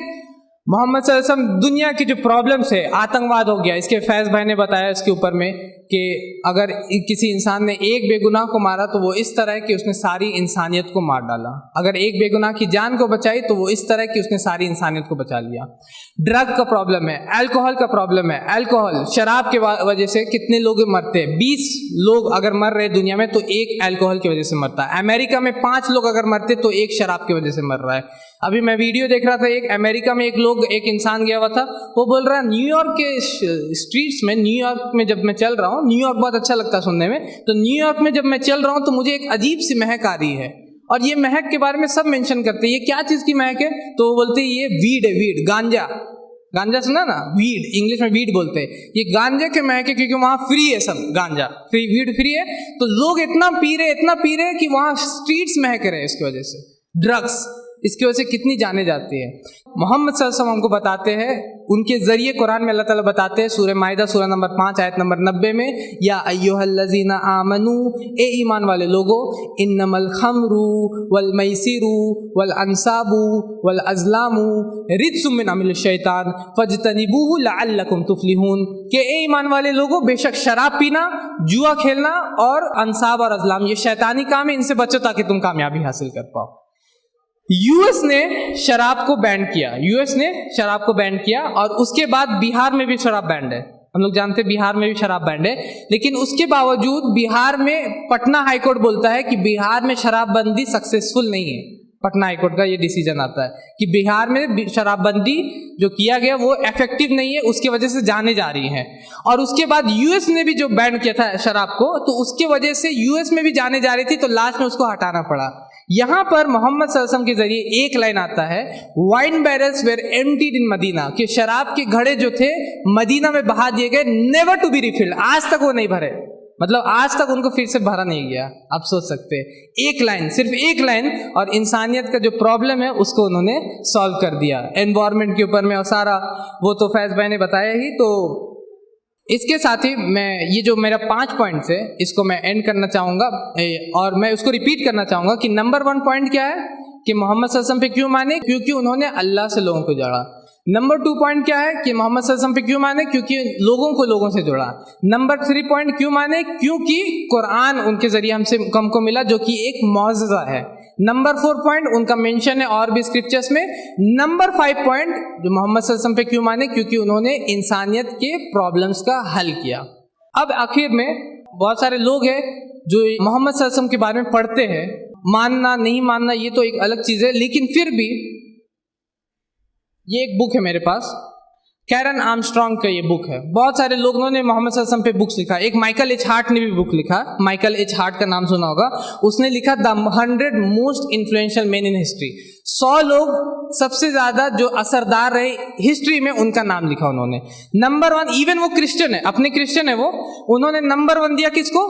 मोहम्मद सल्लल्लाहु अलैहि वसल्लम दुनिया की जो प्रॉब्लम्स है, आतंकवाद हो गया, इसके फैज़ भाई ने बताया इसके ऊपर में कि अगर किसी इंसान ने एक बेगुनाह को मारा तो वो इस तरह है कि उसने सारी इंसानियत को मार डाला। अगर एक बेगुनाह की जान को बचाई तो वो इस तरह कि उसने सारी इंसानियत को बचा लिया। ड्रग का प्रॉब्लम है, अल्कोहल का प्रॉब्लम है। अल्कोहल, शराब के वजह से कितने लोग मरते हैं? 20 लोग अगर मर रहे दुनिया में तो एक अल्कोहल की वजह से मरता है। अमेरिका में 5 लोग अगर मरते तो एक शराब की वजह से मर रहा है। अभी मैं वीडियो देख रहा था, एक अमेरिका में एक इंसान गया हुआ था, वो बोल रहा है न्यूयॉर्क के स्ट्रीट्स में, न्यूयॉर्क में जब मैं चल रहा हूँ, न्यूयॉर्क बहुत अच्छा लगता है सुनने में, तो न्यूयॉर्क में जब मैं चल रहा हूँ तो मुझे एक अजीब सी महक आ रही है, और ये महक के बारे में सब मेंशन करते हैं, ये क्या चीज़ की महक है? तो वो बोलते हैं ये वीड है, वीड, गांजा। गांजा सुना ना, वीड, इंग्लिश में वीड बोलते हैं। ये गांजा के महक है क्योंकि वहाँ फ्री है सब, गांजा फ्री, वीड फ्री है, तो लोग इतना पी रहे कि वहाँ स्ट्रीट्स महक रहे। इसकी वजह से ड्रग्स, इसकी वजह से कितनी जाने जाती है। मोहम्मद सल्लल्लाहु अलैहि वसल्लम हमको बताते हैं, उनके ज़रिए कुरान में अल्लाह ताला बताते हैं, सूरह माइदा सूरह नंबर 5 आयत नंबर 90 में, या अय्युहल्लज़ीना आमनू, ए ईमान वाले लोगो, इन्नमल खमरू वल मैसिरू वल अंसाबू वल अज़लामू रिज्सुम मिन अमलिश शैतान फज्तनिबूहु लअल्लकुम तुफ्लिहून, के ए ईमान वाले लोगो, बेशक शराब पीना, जुआ खेलना और अंसाब और अज़लाम ये शैतानी काम है, इनसे बचो ताकि तुम कामयाबी हासिल कर पाओ। यूएस ने शराब को बैन किया, यूएस ने शराब को बैन किया, और उसके बाद बिहार में भी शराब बैंड है। हम लोग जानते हैं बिहार में भी शराब बैंड है, लेकिन उसके बावजूद बिहार में पटना हाईकोर्ट बोलता है कि बिहार में शराबबंदी सक्सेसफुल नहीं है। पटना हाईकोर्ट का ये डिसीजन आता है कि बिहार में शराबबंदी जो किया गया वो इफेक्टिव नहीं है, उसकी वजह से जाने जा रही हैं। और उसके बाद यूएस ने भी जो बैन किया था शराब को, तो उसके वजह से यूएस में भी जाने जा रही थी, तो लास्ट में उसको हटाना पड़ा। यहाँ पर मोहम्मद सल्लल्लाहु अलैहि वसल्लम के जरिए एक लाइन आता है, wine barrels were emptied in Medina, कि शराब के घड़े जो थे मदीना में बहा दिए गए, नेवर टू बी रिफिल्ड, आज तक वो नहीं भरे, मतलब आज तक उनको फिर से भरा नहीं गया। आप सोच सकते हैं, एक लाइन, सिर्फ एक लाइन, और इंसानियत का जो प्रॉब्लम है उसको उन्होंने सॉल्व कर दिया। एनवायरनमेंट के ऊपर में और सारा वो तो फैज़ भाई ने बताया ही। तो इसके साथ ही मैं ये जो मेरा 5 पॉइंट्स है इसको मैं एंड करना चाहूँगा, और मैं उसको रिपीट करना चाहूँगा कि नंबर 1 पॉइंट क्या है कि मोहम्मद सल्लल्लाहु अलैहि वसल्लम पे क्यों माने, क्योंकि उन्होंने अल्लाह से लोगों को जोड़ा। नंबर 2 पॉइंट क्या है कि मोहम्मद सल्लल्लाहु अलैहि वसल्लम पे क्यों माने, क्योंकि लोगों को लोगों से जोड़ा। नंबर 3 पॉइंट क्यों माने, क्योंकि कुरान उनके जरिए हमको मिला जो कि एक मौजज़ा है। नंबर 4 पॉइंट उनका मेंशन है और भी स्क्रिप्चर्स में। नंबर 5 पॉइंट जो मोहम्मद सल्लल्लाहु अलैहि वसल्लम पे क्यों माने, क्योंकि उन्होंने इंसानियत के प्रॉब्लम्स का हल किया। अब आखिर में बहुत सारे लोग हैं जो मोहम्मद सल्लल्लाहु अलैहि वसल्लम के बारे में पढ़ते हैं, मानना नहीं मानना ये तो एक अलग चीज़ है, लेकिन फिर भी ये एक बुक है मेरे पास, कैरन आर्मस्ट्रांग का ये बुक है। बहुत सारे लोगों ने मोहम्मद सल्लल्लाहु अलैहि वसल्लम पे बुक्स लिखा। एक माइकल एच हार्ट ने भी बुक लिखा, माइकल एच हार्ट का नाम सुना होगा, उसने लिखा the 100 most influential man in history. 100 लोग सबसे ज़्यादा जो असरदार रहे हिस्ट्री में, उनका नाम लिखा उन्होंने। नंबर 1, इवन वो क्रिश्चियन है, अपने क्रिश्चियन है वो, उन्होंने नंबर 1 दिया किसको?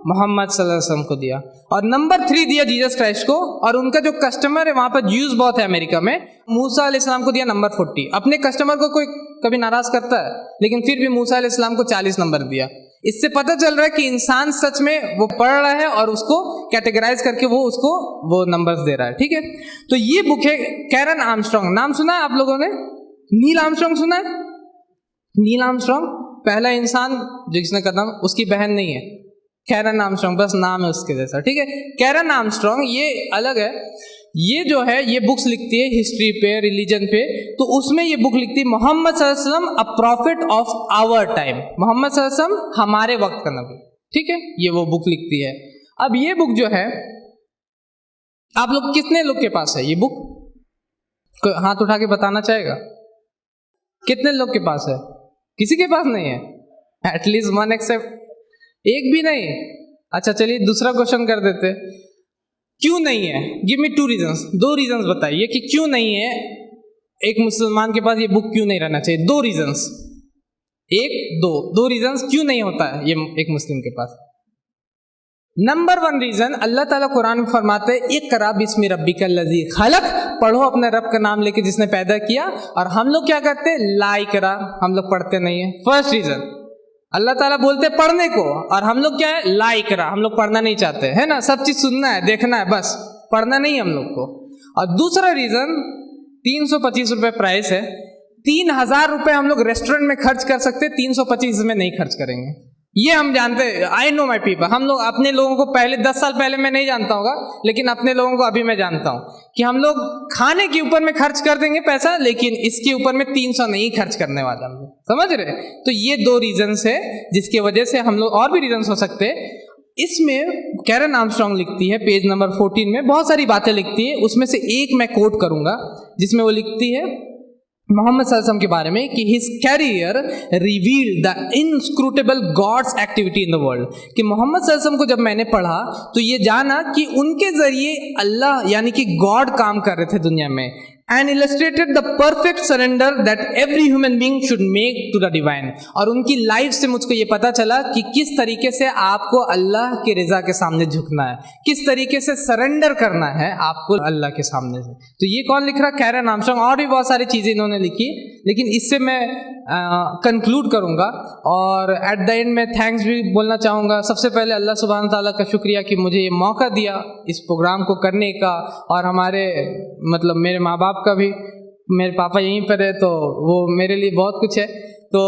मोहम्मद सल्लल्लाहु अलैहि वसल्लम को दिया। और नंबर 3 दिया जीसस क्राइस्ट को। और उनका जो कस्टमर है वहाँ पर ज्यूज बहुत है अमेरिका में, मूसा अलैहिस्सलाम को दिया नंबर 40। अपने कस्टमर को कोई कभी नाराज करता है, लेकिन फिर भी मूसा अलैहिस्सलाम को 40 नंबर दिया। इससे पता चल रहा है कि इंसान सच में वो पढ़ रहा है और उसको कैटेगराइज करके वो उसको वो नंबर्स दे रहा है। ठीक है, तो ये बुक है कैरन आर्मस्ट्रांग। नाम सुना है आप लोगों ने? नील आर्मस्ट्रांग सुना है? नील आर्मस्ट्रांग पहला इंसान जिसने कदम, उसकी बहन नहीं है, कैरन आर्मस्ट्रांग बस नाम है उसके जैसा। ठीक है, कैरन आर्मस्ट्रांग ये अलग है। ये जो है ये बुक्स लिखती है हिस्ट्री पे, रिलीजन पे। तो उसमें ये बुक लिखती है मोहम्मद सल्लल्लाहु अलैहि वसल्लम a prophet of our time, Muhammad सल्लल्लाहु अलैहि वसल्लम हमारे वक्त का नबी। ठीक है, ये वो बुक लिखती है। अब ये बुक जो है, आप लोग कितने लोग के पास है ये बुक? हाथ उठा के बताना चाहेगा कितने लोग के पास है? किसी के पास नहीं है? एटलीस्ट 1 एक्सेप्ट, एक भी नहीं। अच्छा चलिए दूसरा क्वेश्चन कर देते, क्यों नहीं है? गिव मी 2 रीजंस, 2 रीजंस बताइए कि क्यों नहीं है एक मुसलमान के पास ये बुक, क्यों नहीं रहना चाहिए? 2 रीजंस, 2 रीजंस क्यों नहीं होता है ये एक मुस्लिम के पास। नंबर 1 रीजन, अल्लाह ताला कुरान में फरमाते हैं इक़रा बिस्मि रब्बिकल लज़ी खलक, पढ़ो अपने रब का नाम लेके जिसने पैदा किया। और हम लोग क्या करते हैं? ला इक़रा, हम लोग पढ़ते नहीं है। फर्स्ट रीजन, अल्लाह ताला बोलते पढ़ने को, और हम लोग क्या है? ला इक़रा, हम लोग पढ़ना नहीं चाहते है ना, सब चीज़ सुनना है, देखना है, बस पढ़ना नहीं हम लोग को। और दूसरा रीज़न, 325 रुपये प्राइस है, 3,000 रुपए हम लोग रेस्टोरेंट में खर्च कर सकते, 325 में नहीं खर्च करेंगे। ये हम जानते हैं। I know my people. हम लोग अपने लोगों को पहले 10 साल पहले मैं नहीं जानता होगा, लेकिन अपने लोगों को अभी मैं जानता हूँ कि हम लोग खाने के ऊपर में खर्च कर देंगे पैसा, लेकिन इसके ऊपर में 300 नहीं खर्च करने वाला हम लोग, समझ रहे। तो ये 2 रीजंस है जिसकी वजह से हम लोग, और भी रीजंस हो सकते हैं। इसमें कैरन आर्मस्ट्रांग लिखती है पेज नंबर 14 में बहुत सारी बातें लिखती है, उसमें से एक मैं कोट करूंगा जिसमें वो लिखती है मोहम्मद सल्लल्लाहु अलैहि वसल्लम के बारे में कि his career revealed the inscrutable God's activity in the world. कि मोहम्मद सल्लल्लाहु अलैहि वसल्लम को जब मैंने पढ़ा तो ये जाना कि उनके जरिए अल्लाह यानी कि गॉड काम कर रहे थे दुनिया में, and illustrated the perfect surrender that every human being should make to the divine। और उनकी लाइफ से मुझको ये पता चला कि किस तरीके से आपको अल्लाह के रज़ा के सामने झुकना है, किस तरीके से सरेंडर करना है आपको अल्लाह के सामने से। तो ये कौन लिख रहा? Karen Armstrong. और भी बहुत सारी चीज़ें इन्होंने लिखी, लेकिन इससे मैं कंक्लूड करूँगा और एट द एंड में थैंक्स भी बोलना चाहूँगा। सबसे पहले अल्लाह सुब्हान ताला का शुक्रिया कि मुझे ये मौका दिया इस प्रोग्राम को करने का, और हमारे मतलब मेरे माँ बाप का भी। मेरे पापा यहीं पर है तो वो मेरे लिए बहुत कुछ है, तो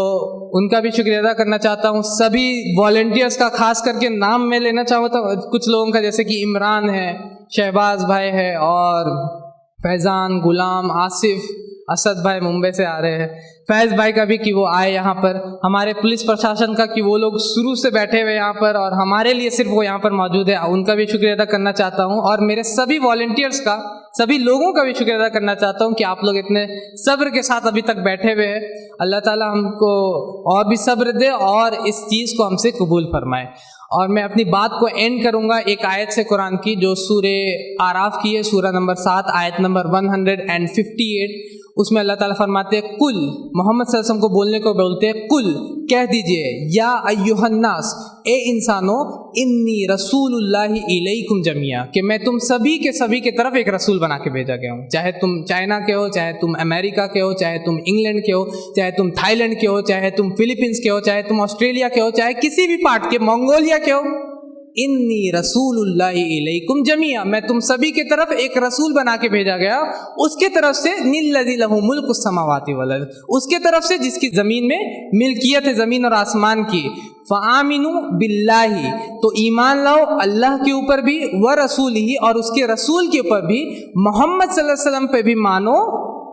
उनका भी शुक्रिया अदा करना चाहता हूँ। सभी वॉलंटियर्स का खास करके नाम मैं लेना चाहता हूँ, कुछ लोगों का, जैसे कि इमरान है, शहबाज भाई है, और फैज़ान, गुलाम, आसिफ, असद भाई मुंबई से आ रहे हैं, फैज़ भाई का भी कि वो आए यहाँ पर, हमारे पुलिस प्रशासन का कि वो लोग शुरू से बैठे हुए यहाँ पर और हमारे लिए सिर्फ वो यहाँ पर मौजूद है, उनका भी शुक्रिया अदा करना चाहता हूँ। और मेरे सभी वॉलंटियर्स का, सभी लोगों का भी शुक्रिया अदा करना चाहता हूँ कि आप लोग इतने सब्र के साथ अभी तक बैठे हुए हैं। अल्लाह ताला हमको और भी सब्र दे और इस चीज़ को हमसे कबूल फरमाए। और मैं अपनी बात को एंड करूँगा एक आयत से कुरान की, जो सूरे आराफ की है, सूरा नंबर 7 आयत नंबर 158। उसमें अल्लाह ताला फरमाते हैं, कुल, मोहम्मद सल्लल्लाहु अलैहि वसल्लम को बोलने को बोलते हैं, कुल कह दीजिए, या अय्युहन्नास, ए इंसानो, इन्नी रसूलुल्लाहि इलैकुम जमिया, कि मैं तुम सभी के तरफ एक रसूल बना के भेजा गया हूँ। चाहे तुम चाइना के हो, चाहे तुम अमेरिका के हो, चाहे तुम इंग्लैंड के हो, चाहे तुम थाईलैंड के हो, चाहे तुम फिलीपींस के हो, चाहे तुम ऑस्ट्रेलिया के हो, चाहे किसी भी पार्ट के, मंगोलिया के हो, इन्नी रसूलुल्लाहि इलैकुम जमिया, मैं तुम सभी के तरफ एक रसूल बना के भेजा गया, उसके तरफ से, निल्लज़ी लहू मुल्कुस समावाति वल अर्ज़, उसके तरफ से जिसकी ज़मीन में मिल्कियत है, ज़मीन और आसमान की। फ़आमिनु बिल्लाही, तो ईमान लाओ अल्लाह के ऊपर भी, व रसूलिही, और उसके रसूल के ऊपर भी, मोहम्मद सल्लल्लाहु अलैहि वसल्लम पे भी मानो।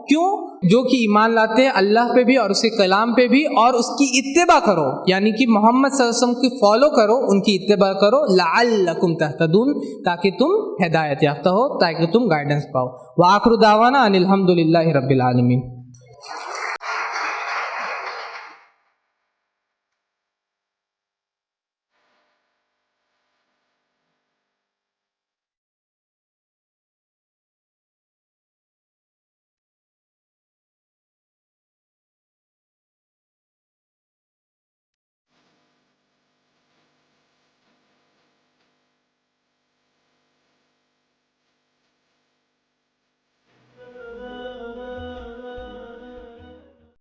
क्यों? जो कि ईमान लाते हैं अल्लाह पे भी और उसके कलाम पे भी, और उसकी इत्तिबा करो, यानी कि मोहम्मद सल्लल्लाहु अलैहि वसल्लम की फॉलो करो, उनकी इत्तिबा करो, लअल्लकुम तहतदून, ताकि तुम हिदायत याफ्ता हो, ताकि तुम गाइडेंस पाओ। व आखिरु दावाना अनिल हम्दुलिल्लाहि रब्बिल आलमीन।